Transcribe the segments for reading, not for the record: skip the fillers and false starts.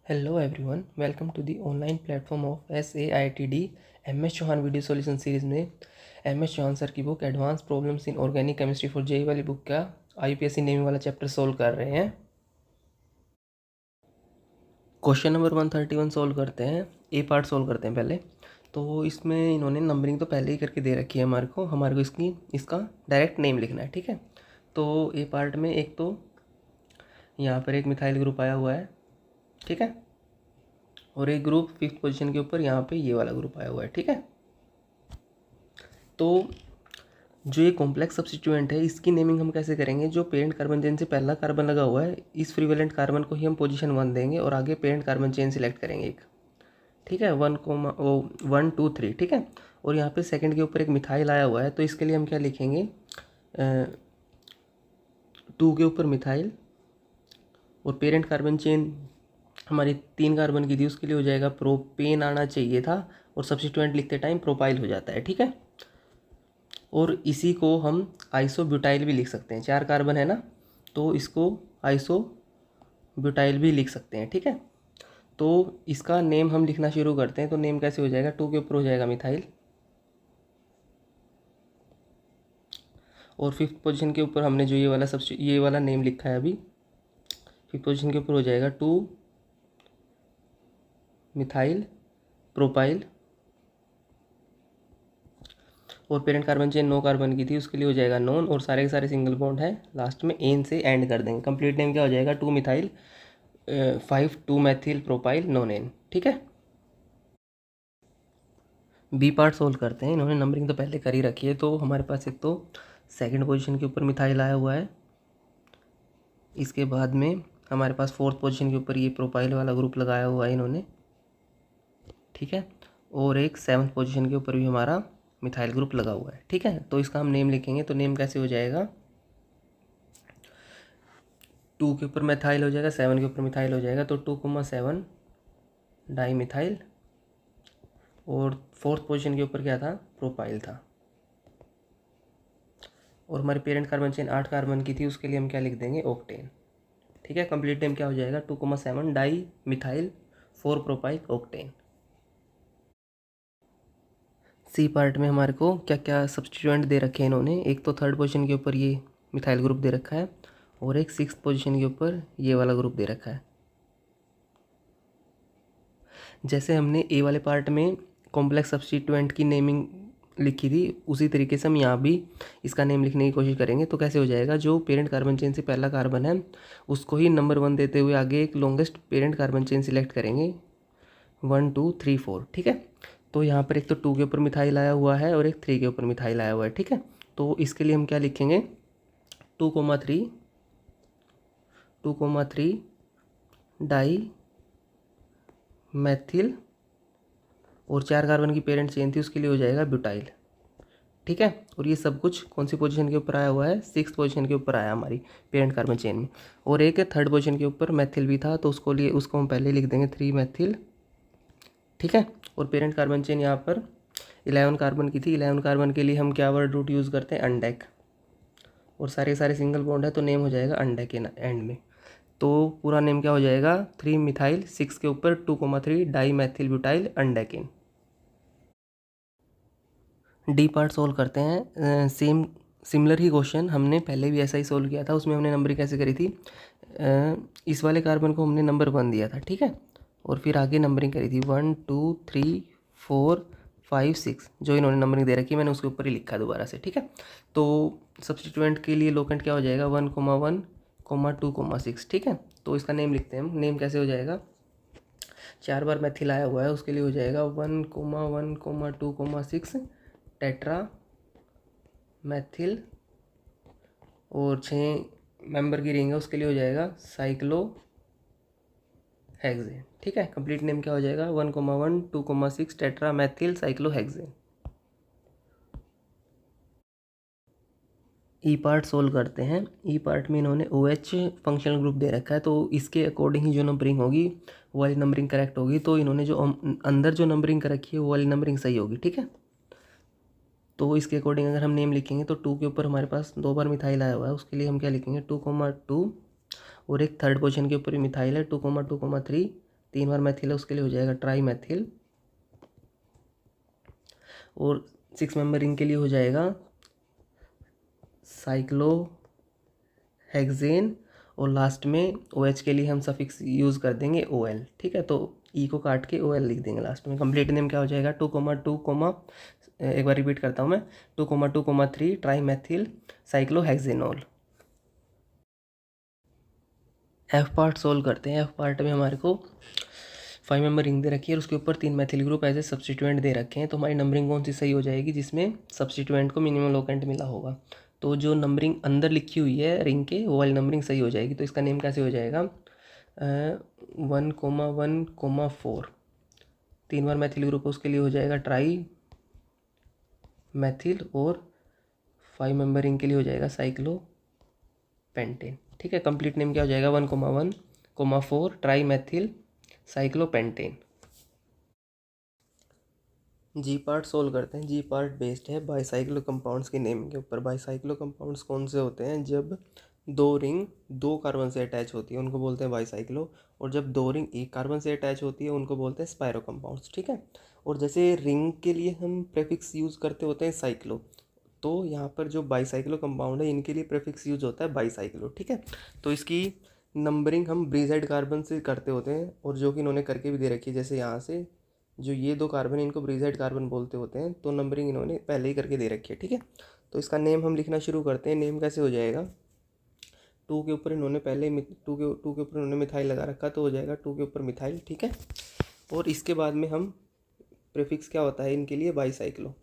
Hello everyone, welcome to the online platform of SAITD MS Chauhan video solution series में MS Chauhan sir की book advance problems in organic chemistry for JEE वाली book का IUPAC naming वाला chapter solve कर रहे हैं। Question number 131 solve करते हैं। ए पार्ट सोल्व करते हैं पहले। तो इसमें इन्होंने नंबरिंग तो पहले ही करके दे रखी है हमारे को इसका डायरेक्ट नेम लिखना है, ठीक है। तो ए पार्ट में एक तो यहाँ पर एक मिथाइल ग्रुप आया हुआ है, ठीक है, और एक ग्रुप 5th पोजीशन के ऊपर यहाँ पे ये वाला ग्रुप आया हुआ है, ठीक है। तो जो ये कॉम्प्लेक्स सब्स्टिट्यूएंट है इसकी नेमिंग हम कैसे करेंगे? जो पेरेंट कार्बन चेन से पहला कार्बन लगा हुआ है इस फ्रीवेलेंट कार्बन को ही हम पोजीशन 1 देंगे और आगे पेरेंट कार्बन चेन सिलेक्ट करेंगे एक, ठीक है, 1 2 3, ठीक है। और यहाँ पे सेकंड के ऊपर एक मिथाइल आया हुआ है तो इसके लिए हम क्या लिखेंगे? 2 के ऊपर मिथाइल और पेरेंट कार्बन चेन हमारी 3 कार्बन की थी, उसके लिए हो जाएगा प्रोपेन आना चाहिए था और सब्स्टिट्यूएंट लिखते टाइम प्रोपाइल हो जाता है, ठीक है। और इसी को हम आइसोब्यूटाइल भी लिख सकते हैं, 4 कार्बन है ना, तो इसको आइसोब्यूटाइल भी लिख सकते हैं, ठीक है। तो इसका नेम हम लिखना शुरू करते हैं। तो नेम कैसे हो जाएगा? 2 के ऊपर हो जाएगा मिथाइल और 5th पोजीशन के ऊपर हमने जो ये वाला नेम लिखा है अभी, 5th पोजीशन के ऊपर हो जाएगा 2 मिथाइल प्रोपाइल और पेरेंट कार्बन चेन 9 कार्बन की थी, उसके लिए हो जाएगा नॉन और सारे के सारे सिंगल बॉन्ड है, लास्ट में एन से एंड कर देंगे। कंप्लीट नेम क्या हो जाएगा? 2 methyl 5 2 methyl propyl nonane, ठीक है। बी पार्ट सोल्व करते हैं। इन्होंने नंबरिंग तो पहले कर ही रखी है। तो हमारे पास एक तो सेकंड पोजीशन के ऊपर मिथाइल आया हुआ है, इसके बाद में हमारे पास 4th पोजीशन के ऊपर ये प्रोपाइल वाला ग्रुप लगाया हुआ है इन्होंने, ठीक है, और एक 7th पोजीशन के ऊपर भी हमारा मिथाइल ग्रुप लगा हुआ है, ठीक है। तो इसका हम नेम लिखेंगे। तो नेम कैसे हो जाएगा? 2 के ऊपर मिथाइल हो जाएगा, 7 के ऊपर मिथाइल हो जाएगा, तो 2,7 डाई मिथाइल और 4th पोजीशन के ऊपर क्या था? प्रोपाइल था। और हमारी पेरेंट कार्बन चेन 8 कार्बन की थी, उसके लिए हम क्या लिख देंगे? ऑक्टेन, ठीक है। कंप्लीट नेम क्या हो जाएगा? 2,7 di methyl 4 propyl octane. C part में हमारे को क्या क्या सब्स्टिट्यूएंट दे रखे हैं इन्होंने? एक तो 3rd पोजीशन के ऊपर ये मिथाइल ग्रुप दे रखा है और एक 6th पोजीशन के ऊपर ये वाला ग्रुप दे रखा है। जैसे हमने ए वाले पार्ट में कॉम्प्लेक्स सब्स्टिट्यूएंट की नेमिंग लिखी थी उसी तरीके से हम यहाँ भी इसका नेम लिखने की कोशिश करेंगे। तो कैसे हो जाएगा? जो पेरेंट कार्बन चेन से पहला कार्बन है उसको ही नंबर 1 देते हुए आगे एक longest parent carbon chain select करेंगे, 1 2 3 4, ठीक है। तो यहाँ पर एक तो 2 के ऊपर मिथाइल आया हुआ है और एक 3 के ऊपर मिथाइल आया हुआ है, ठीक है। तो इसके लिए हम क्या लिखेंगे? 2,3 डाई मैथिल और 4 कार्बन की पेरेंट चेन थी, उसके लिए हो जाएगा ब्यूटाइल, ठीक है। और ये सब कुछ कौन सी पोजीशन के ऊपर आया हुआ है? 6th पोजीशन के ऊपर आया हमारी पेरेंट कार्बन चेन में। और एक 3rd पोजीशन के ऊपर मैथिल भी था, तो उसको हम पहले लिख देंगे 3 मैथिल, ठीक है। और पेरेंट कार्बन चेन यहाँ पर 11 कार्बन की थी, 11 कार्बन के लिए हम क्या वर्ड रूट यूज़ करते हैं? अनडेक, और सारे सिंगल बॉन्ड है तो नेम हो जाएगा अनडेक एंड में। तो पूरा नेम क्या हो जाएगा? 3 मिथाइल 6 के ऊपर 2,3 di methyl butyl undecane. D part solve करते हैं। सिमिलर ही क्वेश्चन हमने पहले भी ऐसा ही सोल्व किया था। उसमें हमने नंबरिंग कैसे करी थी? इस वाले कार्बन को हमने नंबर 1 दिया था, ठीक है, और फिर आगे नंबरिंग करी थी 1 2 3 4 5 6, जो इन्होंने नंबरिंग दे रखी है मैंने उसके ऊपर ही लिखा दोबारा से, ठीक है। तो सब्स्टिट्यूएंट के लिए लोकेंट क्या हो जाएगा? 1,1 2,6, ठीक है। तो इसका नेम लिखते हैं हम। नेम कैसे हो जाएगा? 4 बार मैथिल आया हुआ है, उसके लिए हो जाएगा 1,1 2,6 टेट्रा मैथिल और 6 मेंबर की रिंग है, उसके लिए हो जाएगा साइक्लो हेक्सेन, ठीक है। कंप्लीट नेम क्या हो जाएगा? 1,1 2,6 टेट्रा मैथिल साइक्लो हेक्सेन। ई पार्ट सोल्व करते हैं। ई पार्ट में इन्होंने OH फंक्शनल ग्रुप दे रखा है, तो इसके अकॉर्डिंग ही जो नंबरिंग होगी वो वाली नंबरिंग करेक्ट होगी। तो इन्होंने जो अंदर जो नंबरिंग कर रखी है वो वाली नंबरिंग सही होगी, ठीक है। तो इसके अकॉर्डिंग अगर हम नेम लिखेंगे तो 2 के ऊपर हमारे पास 2 बार मिथाइल आया हुआ है, उसके लिए हम क्या लिखेंगे? 2,2 और एक 3rd पोजीशन के ऊपर ही मिथाइल है 2,2,3, 3 बार मैथिल है उसके लिए हो जाएगा ट्राई मैथिल। और 6 मेंबर रिंग के लिए हो जाएगा साइक्लो हेक्सेन। और लास्ट में ओ एच के लिए हम सफिक्स यूज़ कर देंगे ओ एल। ठीक है, तो ई को काट के ओ एल लिख देंगे लास्ट में। कंप्लीट नेम क्या हो जाएगा 2,2, एक बार रिपीट करता हूँ मैं, 2,2,3 tri methyl cyclohexanol. F part solve करते हैं। एफ पार्ट में हमारे को 5 मेंबर रिंग दे रखी है और उसके ऊपर 3 methyl group as a substituent दे रखे हैं। तो हमारी नंबरिंग कौन सी सही हो जाएगी जिसमें सब्स्टिट्यूएंट को मिनिमम लोकेंट मिला होगा। तो जो नंबरिंग अंदर लिखी हुई है रिंग के वो वाली नंबरिंग सही हो जाएगी। तो इसका नेम कैसे हो जाएगा 1,1,4। 3 बार मैथिल ग्रुप उसके लिए हो जाएगा ट्राई मैथिल। और 5 मेंबर रिंग के लिए हो जाएगा साइक्लो पेंटेन। ठीक है, कंप्लीट नेम क्या हो जाएगा 1,1,4 ट्राई मैथिल साइक्लोपेंटेन। जी पार्ट सोल्व करते हैं। जी पार्ट बेस्ड है बाईसाइक्लो कंपाउंड्स के नेम के ऊपर। बाईसाइक्लो कंपाउंड्स कौन से होते हैं, जब दो रिंग 2 कार्बन से अटैच होती है उनको बोलते हैं बाईसाइक्लो। और जब 2 रिंग 1 कार्बन से अटैच होती है उनको बोलते हैं स्पायरो कंपाउंड्स। ठीक है, और जैसे रिंग के लिए हम प्रेफिक्स यूज़ करते होते हैं साइक्लो, तो यहाँ पर जो बाईसाइक्लो कंपाउंड है इनके लिए प्रेफिक्स यूज होता है बाईसाइक्लो। ठीक है, तो इसकी नंबरिंग हम ब्रीजाइड कार्बन से करते होते हैं, और जो कि इन्होंने करके भी दे रखी है। जैसे यहाँ से जो ये 2 कार्बन है इनको ब्रीजाइड कार्बन बोलते होते हैं, तो नंबरिंग इन्होंने पहले ही करके दे रखी है। ठीक है, तो इसका नेम हम लिखना शुरू करते हैं। नेम कैसे हो जाएगा 2 के ऊपर इन्होंने पहले 2 के ऊपर इन्होंने मिथाइल लगा रखा, तो हो जाएगा 2 के ऊपर मिथाइल। ठीक है, और इसके बाद में हम प्रीफिक्स क्या होता है इनके लिए बाईसाइक्लो।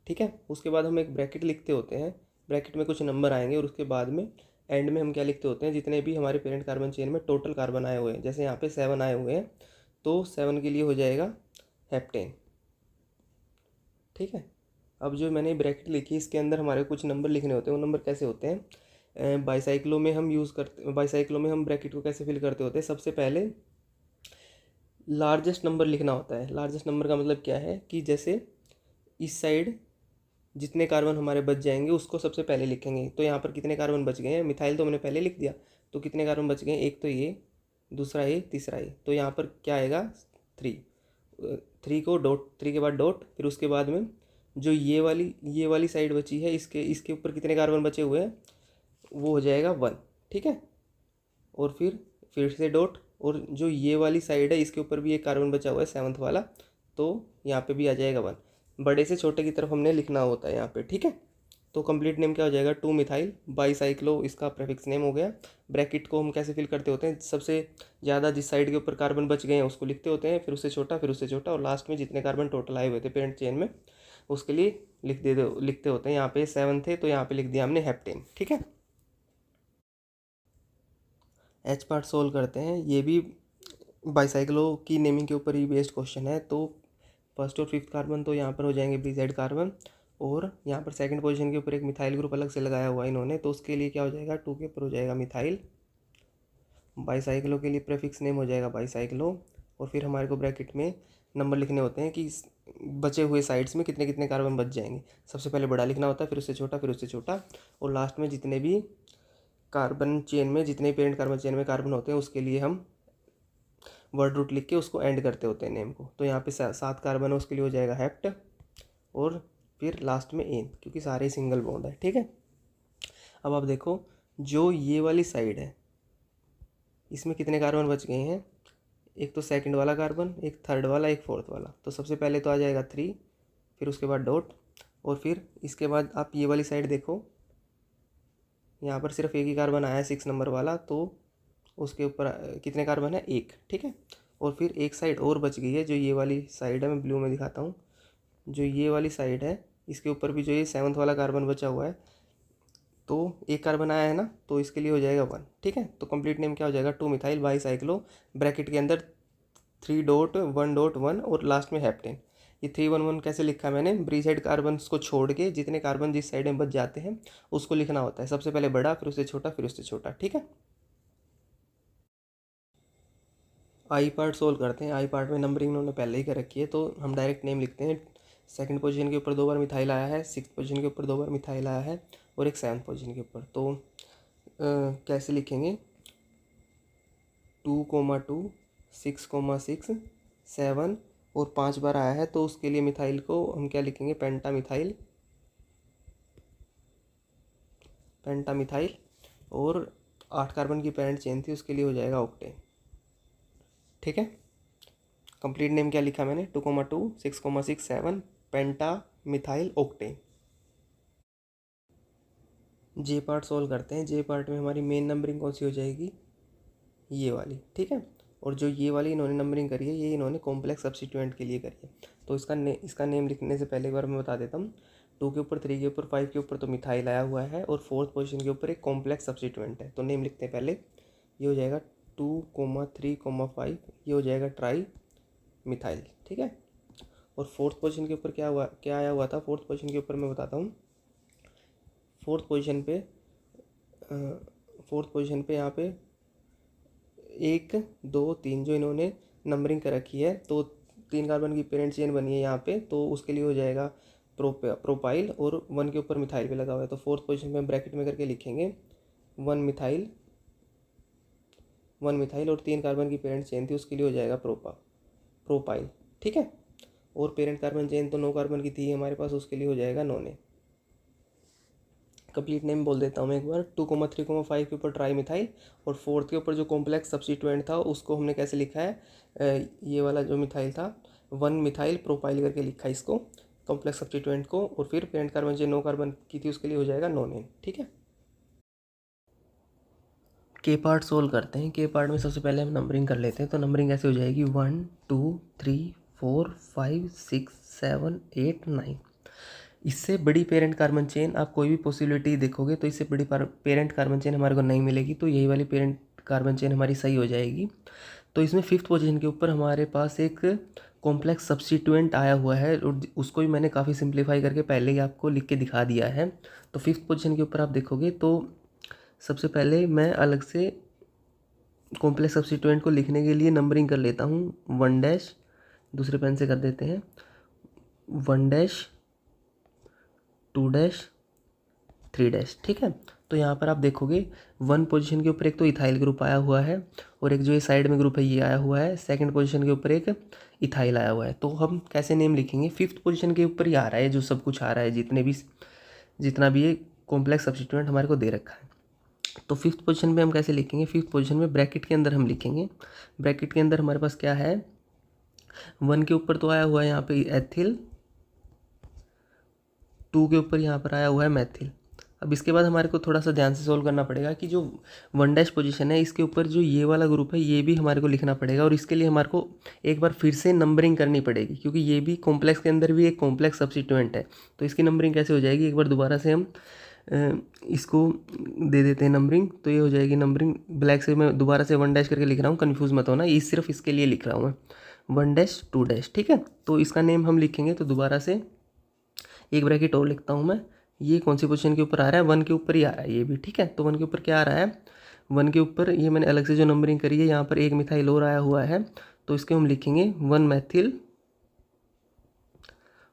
ठीक है, उसके बाद हम एक ब्रैकेट लिखते होते हैं, ब्रैकेट में कुछ नंबर आएंगे और उसके बाद में एंड में हम क्या लिखते होते हैं, जितने भी हमारे पेरेंट कार्बन चेन में टोटल कार्बन आए हुए हैं। जैसे यहाँ पे 7 आए हुए हैं तो 7 के लिए हो जाएगा हेप्टेन। ठीक है, अब जो मैंने ब्रैकेट लिखी इसके अंदर हमारे कुछ नंबर लिखने होते हैं। वो नंबर कैसे होते हैं, बाईसाइक्लो में हम यूज़ करते, बाईसाइक्लो में हम ब्रैकेट को कैसे फिल करते होते हैं, सबसे पहले लार्जेस्ट नंबर लिखना होता है। लार्जेस्ट नंबर का मतलब क्या है कि जैसे इस साइड जितने कार्बन हमारे बच जाएंगे उसको सबसे पहले लिखेंगे। तो यहाँ पर कितने कार्बन बच गए हैं, मिथाइल तो मैंने पहले लिख दिया, तो कितने कार्बन बच गए, एक तो ये, दूसरा ये, तीसरा ये। तो यहाँ पर क्या आएगा 3। 3 को डॉट, 3 के बाद डॉट, फिर उसके बाद में जो ये वाली साइड बची है इसके ऊपर कितने कार्बन बचे हुए हैं वो हो जाएगा 1। ठीक है, और फिर से डॉट, और जो ये वाली साइड है इसके ऊपर भी एक कार्बन बचा हुआ है 7th वाला, तो यहाँ पे भी आ जाएगा 1। बड़े से छोटे की तरफ हमने लिखना होता है यहाँ पे। ठीक है, तो कंप्लीट नेम क्या हो जाएगा 2 मिथाइल बाईसाइक्लो, इसका प्रेफिक्स नेम हो गया। ब्रैकेट को हम कैसे फिल करते होते हैं, सबसे ज़्यादा जिस साइड के ऊपर कार्बन बच गए हैं उसको लिखते होते हैं, फिर उससे छोटा, फिर उससे छोटा, और लास्ट में जितने कार्बन टोटल आए हुए थे पेरेंट चेन में उसके लिए लिखते होते हैं। यहाँ पे 7 थे तो यहाँ पे लिख दिया हमने हेप्टेन। ठीक है, एच पार्ट सोल्व करते हैं। ये भी बाईसाइक्लो की नेमिंग के ऊपर ही बेस्ड क्वेश्चन है। तो फर्स्ट और 5th कार्बन तो यहाँ पर हो जाएंगे ब्रीजाइड कार्बन, और यहाँ पर सेकंड पोजीशन के ऊपर एक मिथाइल ग्रुप अलग से लगाया हुआ है इन्होंने, तो उसके लिए क्या हो जाएगा 2 के ऊपर हो जाएगा मिथाइल। बाईसाइक्लो के लिए प्रेफिक्स नेम हो जाएगा बाईसाइक्लो, और फिर हमारे को ब्रैकेट में नंबर लिखने होते हैं कि बचे हुए साइड्स में कितने कितने कार्बन बच जाएंगे। सबसे पहले बड़ा लिखना होता है, फिर उससे छोटा, फिर उससे छोटा, और लास्ट में जितने भी कार्बन चेन में, जितने पेरेंट कार्बन चेन में कार्बन होते हैं उसके लिए हम वर्ड रूट लिख के उसको एंड करते होते हैं नेम को। तो यहाँ पे 7 कार्बन है उसके लिए हो जाएगा हेप्ट, और फिर लास्ट में एन, क्योंकि सारे सिंगल बॉन्ड है। ठीक है, अब आप देखो जो ये वाली साइड है इसमें कितने कार्बन बच गए हैं, एक तो सेकंड वाला कार्बन, एक थर्ड वाला, एक फोर्थ वाला। तो सबसे पहले तो आ जाएगा 3, फिर उसके बाद डॉट, और फिर इसके बाद आप ये वाली साइड देखो, यहाँ पर सिर्फ एक ही कार्बन आया है 6 नंबर वाला, तो उसके ऊपर कितने कार्बन है, 1। ठीक है, और फिर एक साइड और बच गई है जो ये वाली साइड है, मैं ब्लू में दिखाता हूँ। जो ये वाली साइड है इसके ऊपर भी जो ये 7th वाला कार्बन बचा हुआ है, तो एक कार्बन आया है ना, तो इसके लिए हो जाएगा 1। ठीक है, तो कंप्लीट नेम क्या हो जाएगा 2 मिथाइल बाईसाइक्लो, ब्रैकेट के अंदर 3 डॉट 1 डॉट 1 और लास्ट में हेप्टेन। ये 311 कैसे लिखा मैंने, ब्रीसाइड कार्बन को छोड़ के जितने कार्बन जिस साइड में बच जाते हैं उसको लिखना होता है। सबसे पहले बड़ा, फिर उससे छोटा, फिर उससे छोटा। ठीक है, आई पार्ट सोल्व करते हैं। आई पार्ट में नंबरिंग उन्होंने पहले ही कर रखी है, तो हम डायरेक्ट नेम लिखते हैं। सेकंड पोजीशन के ऊपर 2 बार मिथाइल आया है, 6th पोजीशन के ऊपर 2 बार मिथाइल आया है, और एक 7th पोजीशन के ऊपर। तो कैसे लिखेंगे 2,2 6,6 7 और 5 बार आया है, तो उसके लिए मिथाइल को हम क्या लिखेंगे, पेंटामिथाइल। और 8 कार्बन की पेरेंट चेन थी, उसके लिए हो जाएगा ऑक्टेन। ठीक है, कंप्लीट नेम क्या लिखा मैंने, 2,2 6,6 7 पेंटामिथाइल ऑक्टेन। जे पार्ट सोल्व करते हैं। जे पार्ट में हमारी मेन नंबरिंग कौन सी हो जाएगी, ये वाली। ठीक है, और जो ये वाली इन्होंने नंबरिंग करी है, ये इन्होंने कॉम्प्लेक्स सब्स्टिट्यूएंट के लिए करी है। तो इसका नेम लिखने से पहले एक बार मैं बता देता हूँ। 2 के ऊपर, 3 के ऊपर, 5 के ऊपर तो मिथाइल आया हुआ है, और 4th पोजीशन के ऊपर एक कॉम्प्लेक्स सब्स्टिट्यूएंट है। तो नेम लिखते हैं पहले। ये हो जाएगा 2,3,5, ये हो जाएगा ट्राई मिथाइल। ठीक है, और 4th पोजीशन के ऊपर क्या आया हुआ था, 4th पोजीशन के ऊपर मैं बताता हूँ। 4th पोजीशन पे यहाँ पे 1 2 3 जो इन्होंने नंबरिंग कर रखी है, तो 3 कार्बन की पेरेंट चेन बनी है यहाँ पे, तो उसके लिए हो जाएगा प्रोपाइल, और 1 के ऊपर मिथाइल पे लगा हुआ है। तो 4th पोजीशन पे हम ब्रैकेट में करके लिखेंगे 1 मिथाइल, और 3 कार्बन की पेरेंट चेन थी, उसके लिए हो जाएगा प्रोपाइल। ठीक है, और पेरेंट कार्बन चेन तो 9 कार्बन की थी हमारे पास, उसके लिए हो जाएगा नोने। कंप्लीट नेम बोल देता हूँ मैं एक बार। 2,3,5 के ऊपर ट्राई मिथाइल, और 4th के ऊपर जो कॉम्प्लेक्स सब्स्टिट्यूएंट था उसको हमने कैसे लिखा है, ये वाला जो मिथाइल था 1 मिथाइल प्रोपाइल करके लिखा है इसको, कॉम्प्लेक्स सब्स्टिट्यूएंट को, और फिर पेरेंट कार्बन जो 9 कार्बन की थी उसके लिए हो जाएगा नोनेन। ठीक है, के पार्ट सोल्व करते हैं। के पार्ट में सबसे पहले हम नंबरिंग कर लेते हैं। तो नंबरिंग ऐसे हो जाएगी 1 2 3 4 5 6 7 8 9। इससे बड़ी पेरेंट कार्बन चेन आप कोई भी पॉसिबिलिटी देखोगे तो इससे बड़ी पेरेंट कार्बन चेन हमारे को नहीं मिलेगी, तो यही वाली पेरेंट कार्बन चेन हमारी सही हो जाएगी। तो इसमें 5th पोजीशन के ऊपर हमारे पास एक कॉम्प्लेक्स सब्स्टिट्यूएंट आया हुआ है, और उसको भी मैंने काफ़ी सिंप्लीफाई करके पहले ही आपको लिख के दिखा दिया है। तो 5th पोजीशन के ऊपर आप देखोगे तो सबसे पहले मैं अलग से कॉम्प्लेक्स सब्स्टिट्यूएंट को लिखने के लिए नंबरिंग कर लेता हूँ। 1 दूसरे पेन से कर देते हैं, 1 2 3। ठीक है, तो यहाँ पर आप देखोगे 1 पोजीशन के ऊपर एक तो इथाइल ग्रुप आया हुआ है, और एक जो ये साइड में ग्रुप है ये आया हुआ है। 2nd पोजीशन के ऊपर एक इथाइल आया हुआ है। तो हम कैसे नेम लिखेंगे, 5th पोजीशन के ऊपर ही आ रहा है जो सब कुछ आ रहा है, जितना भी ये कॉम्प्लेक्स सब्स्टिट्यूएंट हमारे को दे रखा है। तो 5th पोजीशन पे हम कैसे लिखेंगे, 5th पोजीशन में ब्रैकेट के अंदर हम लिखेंगे। ब्रैकेट के अंदर हमारे पास क्या है, 1 के ऊपर तो आया हुआ है यहाँ पे एथिल, 2 के ऊपर यहाँ पर आया हुआ है मैथिल। अब इसके बाद हमारे को थोड़ा सा ध्यान से सोल्व करना पड़ेगा कि जो 1 पोजीशन है इसके ऊपर जो ये वाला ग्रुप है ये भी हमारे को लिखना पड़ेगा, और इसके लिए हमारे को एक बार फिर से नंबरिंग करनी पड़ेगी, क्योंकि ये भी कॉम्प्लेक्स के अंदर भी एक कॉम्प्लेक्स सब्स्टिट्यूएंट है। तो इसकी नंबरिंग कैसे हो जाएगी, एक बार दोबारा से हम इसको दे देते हैं नंबरिंग। तो ये हो जाएगी नंबरिंग, ब्लैक से मैं दोबारा से 1 करके लिख रहा हूँ, कन्फ्यूज़ मत होना, ये सिर्फ इसके लिए लिख रहा हूँ मैं, 1 2। ठीक है, तो इसका नेम हम लिखेंगे। तो दोबारा से एक ब्रैकेट और लिखता हूँ मैं। ये कौन सी पोजीशन के ऊपर आ रहा है, 1 के ऊपर ही आ रहा है ये भी। ठीक है, तो 1 के ऊपर क्या आ रहा है, 1 के ऊपर ये मैंने अलग से जो नंबरिंग करी है, यहाँ पर एक मिथाइल और आया हुआ है, तो इसके हम लिखेंगे 1 मैथिल,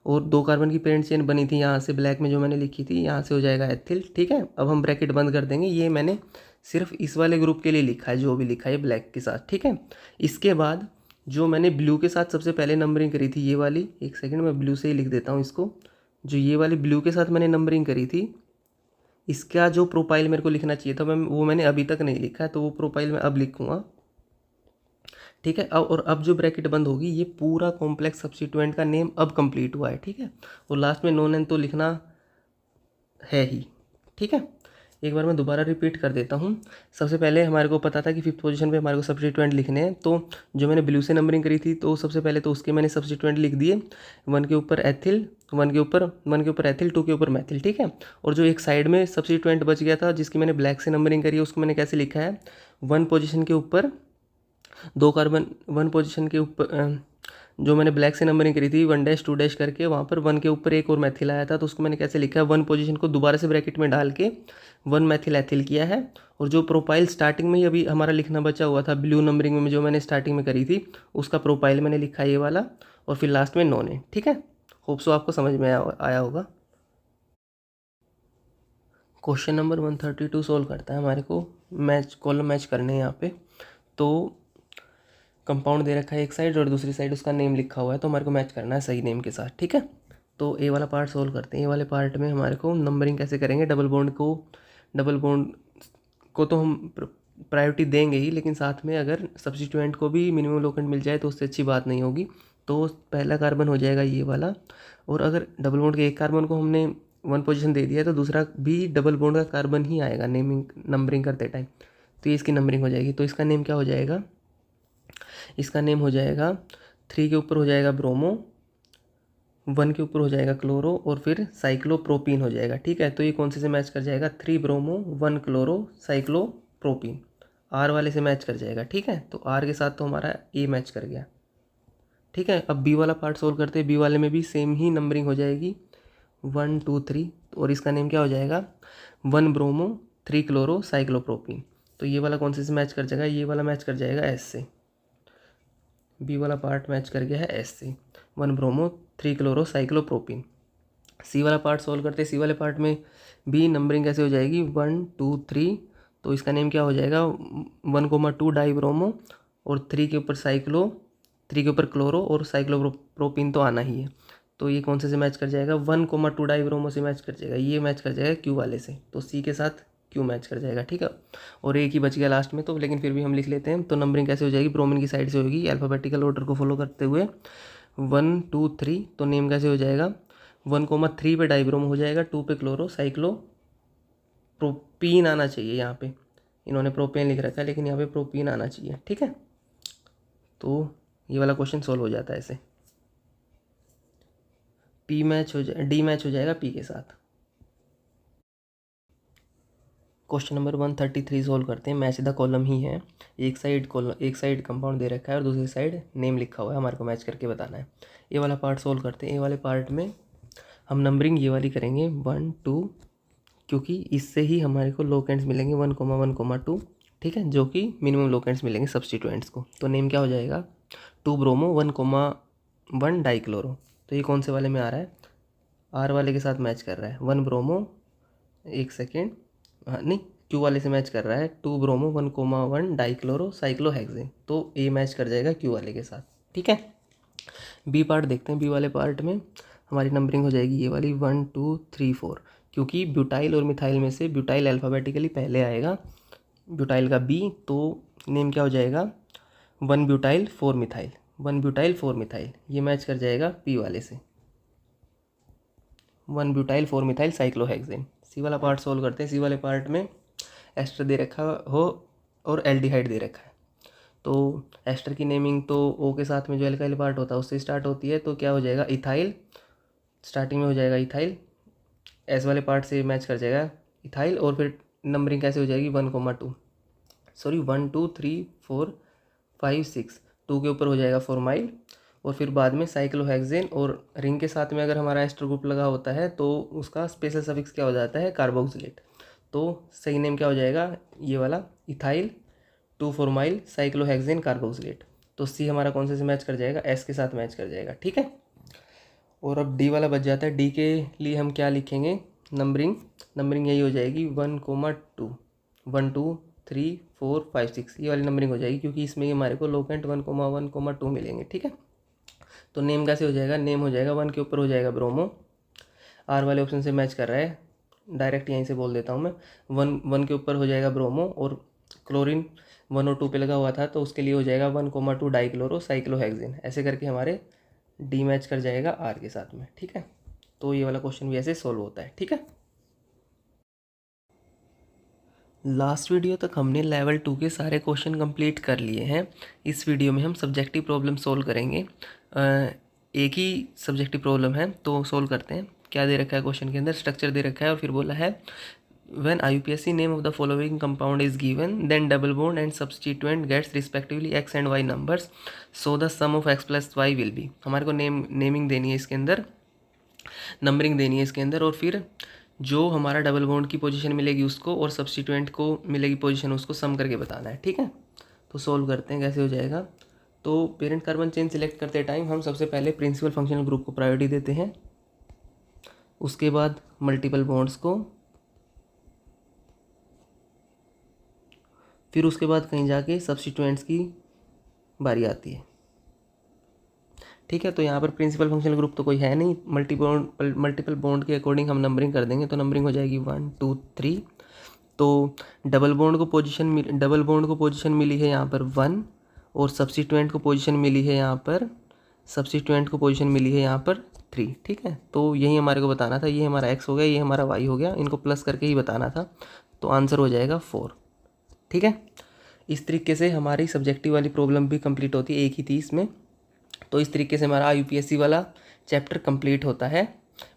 और 2 कार्बन की पेरेंट चेन बनी थी यहाँ से ब्लैक में जो मैंने लिखी थी, यहाँ से हो जाएगा एथिल। ठीक है, अब हम ब्रैकेट बंद कर देंगे। ये मैंने सिर्फ इस वाले ग्रुप के लिए लिखा है, जो भी लिखा है ब्लैक के साथ। ठीक है, इसके बाद जो मैंने ब्लू के साथ सबसे पहले नंबरिंग करी थी, ये वाली, एक सेकेंड मैं ब्लू से ही लिख देता हूँ इसको। जो ये वाली ब्लू के साथ मैंने नंबरिंग करी थी, इसका जो प्रोफाइल मेरे को लिखना चाहिए था वो मैंने अभी तक नहीं लिखा है, तो वो प्रोफाइल मैं अब लिखूँगा। ठीक है, अब जो ब्रैकेट बंद होगी, ये पूरा कॉम्प्लेक्स सब्स्टिट्यूएंट का नेम अब कंप्लीट हुआ है। ठीक है, और लास्ट में नोन एन तो लिखना है ही। ठीक है, एक बार मैं दोबारा रिपीट कर देता हूँ। सबसे पहले हमारे को पता था कि 5th पोजीशन पे हमारे को सब्स्टिट्यूएंट लिखने हैं, तो जो मैंने ब्लू से नंबरिंग करी थी, तो सबसे पहले तो उसके मैंने सब्स्टिट्यूएंट लिख दिए। 1 के ऊपर एथिल, 1 के ऊपर एथिल, 2 के ऊपर मैथिल। ठीक है, और जो एक साइड में सब्स्टिट्यूएंट बच गया था जिसकी मैंने ब्लैक से नंबरिंग करी है, उसको मैंने कैसे लिखा है, 1 पोजीशन के ऊपर 2 कार्बन, 1 पोजीशन के ऊपर जो मैंने ब्लैक से नंबरिंग करी थी 1 2 करके, वहाँ पर 1 के ऊपर एक और मैथिल आया था, तो उसको मैंने कैसे लिखा है, 1 पोजीशन को दोबारा से ब्रैकेट में डाल के 1 मैथिल एथिल किया है। और जो प्रोफाइल स्टार्टिंग में ही अभी हमारा लिखना बचा हुआ था ब्लू नंबरिंग में, जो मैंने स्टार्टिंग में करी थी, उसका प्रोफाइल मैंने लिखा है ये वाला, और फिर लास्ट में नॉन है। ठीक है, होप सो आपको समझ में आया होगा। क्वेश्चन नंबर 132 सोल्व करता है। हमारे को मैच कॉलम मैच करने हैं यहाँ पे। तो कंपाउंड दे रखा है एक साइड और दूसरी साइड उसका नेम लिखा हुआ है, तो हमारे को मैच करना है सही नेम के साथ, ठीक है। तो ए वाला पार्ट सोल्व करते हैं। ए वाले पार्ट में हमारे को नंबरिंग कैसे करेंगे, डबल बॉन्ड को तो हम प्रायोरिटी देंगे ही, लेकिन साथ में अगर सब्स्टिट्यूएंट को भी मिनिमम लोकेंट मिल जाए तो उससे अच्छी बात नहीं होगी। तो पहला कार्बन हो जाएगा ये वाला, और अगर डबल बॉन्ड के एक कार्बन को हमने 1 पोजीशन दे दिया है तो दूसरा भी डबल बॉन्ड का कार्बन ही आएगा नंबरिंग करते टाइम। तो ये इसकी नंबरिंग हो जाएगी। तो इसका नेम क्या हो जाएगा, इसका नेम हो जाएगा 3 के ऊपर हो जाएगा ब्रोमो, 1 के ऊपर हो जाएगा क्लोरो, और फिर साइक्लोप्रोपीन हो जाएगा, ठीक है। तो ये कौन से मैच कर जाएगा, 3 ब्रोमो 1 क्लोरो साइक्लोप्रोपीन, आर वाले से मैच कर जाएगा, ठीक है। तो आर के साथ तो हमारा ए मैच कर गया, ठीक है। अब बी वाला पार्ट सोल्व करते हैं। बी वाले में भी सेम ही नंबरिंग हो जाएगी 1 2 3, और इसका नेम क्या हो जाएगा 1 ब्रोमो 3 क्लोरो साइक्लोप्रोपीन। तो ये वाला कौन से मैच कर जाएगा, ये वाला मैच कर जाएगा एस से। बी वाला पार्ट मैच कर गया है एस से, 1 ब्रोमो 3 क्लोरो साइक्लोप्रोपीन। सी वाला पार्ट सोल्व करते हैं। सी वाले पार्ट में भी नंबरिंग कैसे हो जाएगी 1 2 3, तो इसका नेम क्या हो जाएगा 1,2 डाई ब्रोमो, और 3 के ऊपर थ्री के ऊपर क्लोरो, और साइक्लोप्रोपीन तो आना ही है। तो ये कौन से मैच कर जाएगा 1,2 डाई ब्रोमो से मैच कर जाएगा, ये मैच कर जाएगा क्यू वाले से। तो सी के साथ क्यू मैच कर जाएगा, ठीक है। और एक ही बच गया लास्ट में, तो लेकिन फिर भी हम लिख लेते हैं। तो नंबरिंग कैसे हो जाएगी, ब्रोमीन की साइड से होगी अल्फ़ाबेटिकल ऑर्डर को फॉलो करते हुए 1 2 3। तो नेम कैसे हो जाएगा 1,3 पे डाइब्रोम हो जाएगा, 2 पे क्लोरो साइक्लो प्रोपीन आना चाहिए। यहाँ पे इन्होंने प्रोपेन लिख रखा है, लेकिन यहाँ पे प्रोपीन आना चाहिए, ठीक है। तो ये वाला क्वेश्चन सोल्व हो जाता है ऐसे। पी मैच हो जाए, डी मैच हो जाएगा पी के साथ। क्वेश्चन नंबर 133 सोल्व करते हैं। मैच द कॉलम ही है, एक साइड कंपाउंड दे रखा है और दूसरी साइड नेम लिखा हुआ है, हमारे को मैच करके बताना है। ये वाला पार्ट सोल्व करते हैं। ये वाले पार्ट में हम नंबरिंग ये वाली करेंगे 1 2, क्योंकि इससे ही हमारे को लोकेंट्स मिलेंगे 1,1,2, ठीक है, जो कि मिनिमम लोकेंट्स मिलेंगे सब्स्टिट्यूएंट्स को। तो नेम क्या हो जाएगा 2 ब्रोमो 1,1 डाइक्लोरो। तो ये कौन से वाले में आ रहा है, आर वाले के साथ मैच कर रहा है। 1 ब्रोमो, एक सेकेंड, हाँ नहीं, क्यू वाले से मैच कर रहा है 2 ब्रोमो 1,1 डाइक्लोरो साइक्लोहेक्सेन। तो ए मैच कर जाएगा क्यू वाले के साथ, ठीक है। बी पार्ट देखते हैं। बी वाले पार्ट में हमारी नंबरिंग हो जाएगी ये वाली 1 2 3 4, क्योंकि ब्यूटाइल और मिथाइल में से ब्यूटाइल अल्फ़ाबेटिकली पहले आएगा, ब्यूटाइल का बी। तो नेम क्या हो जाएगा 1 ब्यूटाइल 4 मिथाइल, 1 ब्यूटाइल 4 मिथाइल, ये मैच कर जाएगा पी वाले से 1 ब्यूटाइल 4 मिथाइल साइक्लोहेक्सेन। सी वाला पार्ट सोल्व करते हैं। सी वाले पार्ट में एस्टर दे रखा हो और एल्डिहाइड दे रखा है। तो एस्टर की नेमिंग तो ओ के साथ में जो एल्काइल पार्ट होता है उससे स्टार्ट होती है, तो क्या हो जाएगा इथाइल, स्टार्टिंग में हो जाएगा इथाइल। एस वाले पार्ट से मैच कर जाएगा इथाइल, और फिर नंबरिंग कैसे हो जाएगी 1,2, सॉरी 1 2 3 4 5 6, 2 के ऊपर हो जाएगा फॉर्माइल, और फिर बाद में साइक्लोहेक्सेन, और रिंग के साथ में अगर हमारा एस्टर ग्रुप लगा होता है तो उसका स्पेशल सफिक्स क्या हो जाता है कार्बोक्सिलेट। तो सही नेम क्या हो जाएगा ये वाला इथाइल 2 फॉर्माइल साइक्लोहेक्सेन कार्बोक्सिलेट। तो सी हमारा कौन से मैच कर जाएगा, एस के साथ मैच कर जाएगा, ठीक है। और अब डी वाला बच जाता है। डी के लिए हम क्या लिखेंगे नंबरिंग यही हो जाएगी 1,2 1 2 3 4 5 6, ये वाली नंबरिंग हो जाएगी, क्योंकि इसमें हमारे को लोकेंट 1,1,2 मिलेंगे, ठीक है। तो नेम कैसे हो जाएगा, नेम हो जाएगा 1 के ऊपर हो जाएगा ब्रोमो, आर वाले ऑप्शन से मैच कर रहा है, डायरेक्ट यहीं से बोल देता हूँ मैं। 1 के ऊपर हो जाएगा ब्रोमो, और क्लोरीन 1 और 2 पे लगा हुआ था, तो उसके लिए हो जाएगा 1,2 डाइक्लोरो साइक्लोहेक्सेन। ऐसे करके हमारे डी मैच कर जाएगा आर के साथ में, ठीक है। तो ये वाला क्वेश्चन भी ऐसे सोल्व होता है, ठीक है। लास्ट वीडियो तक हमने लेवल 2 के सारे क्वेश्चन कंप्लीट कर लिए हैं। इस वीडियो में हम सब्जेक्टिव प्रॉब्लम सोल्व करेंगे। एक ही सब्जेक्टिव प्रॉब्लम है, तो सोल्व करते हैं। क्या दे रखा है क्वेश्चन के अंदर, स्ट्रक्चर दे रखा है, और फिर बोला है when IUPAC name of the following compound is given, then double bond and substituent gets respectively x and y numbers, so the sum of x plus y will be। हमारे को नेमिंग देनी है इसके अंदर, नंबरिंग देनी है इसके अंदर, और फिर जो हमारा डबल बॉन्ड की पोजीशन मिलेगी उसको और सब्स्टिट्यूएंट को मिलेगी पोजीशन, उसको सम करके बताना है, ठीक है। तो सोल्व करते हैं कैसे हो जाएगा। तो पेरेंट कार्बन चेन सिलेक्ट करते टाइम हम सबसे पहले प्रिंसिपल फंक्शनल ग्रुप को प्रायोरिटी देते हैं, उसके बाद मल्टीपल बॉन्ड्स को, फिर उसके बाद कहीं जाके सब्स्टिट्यूएंट्स की बारी आती है। ठीक है, तो यहाँ पर प्रिंसिपल फंक्शनल ग्रुप तो कोई है नहीं, मल्टीपल बॉन्ड के अकॉर्डिंग हम नंबरिंग कर देंगे, तो नंबरिंग हो जाएगी 1 2 3। तो डबल बॉन्ड को पोजीशन मिली है यहाँ पर 1, और सब्स्टिट्यूएंट को पोजीशन मिली है यहाँ पर 3। ठीक है, तो यही हमारे को बताना था, ये हमारा x हो गया, ये हमारा y हो गया, इनको प्लस करके ही बताना था, तो आंसर हो जाएगा 4। ठीक है, इस तरीके से हमारी सब्जेक्टिव वाली प्रॉब्लम भी कंप्लीट होती है एक ही 30 में। तो इस तरीके से हमारा यूपीएससी वाला चैप्टर कंप्लीट होता है।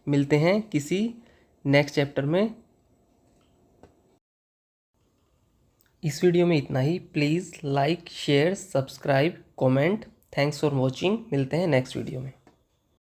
मिलते हैं किसी नेक्स्ट चैप्टर में। इस वीडियो में इतना ही। Please like, share, subscribe, comment. Thanks for watching. मिलते हैं नेक्स्ट वीडियो में।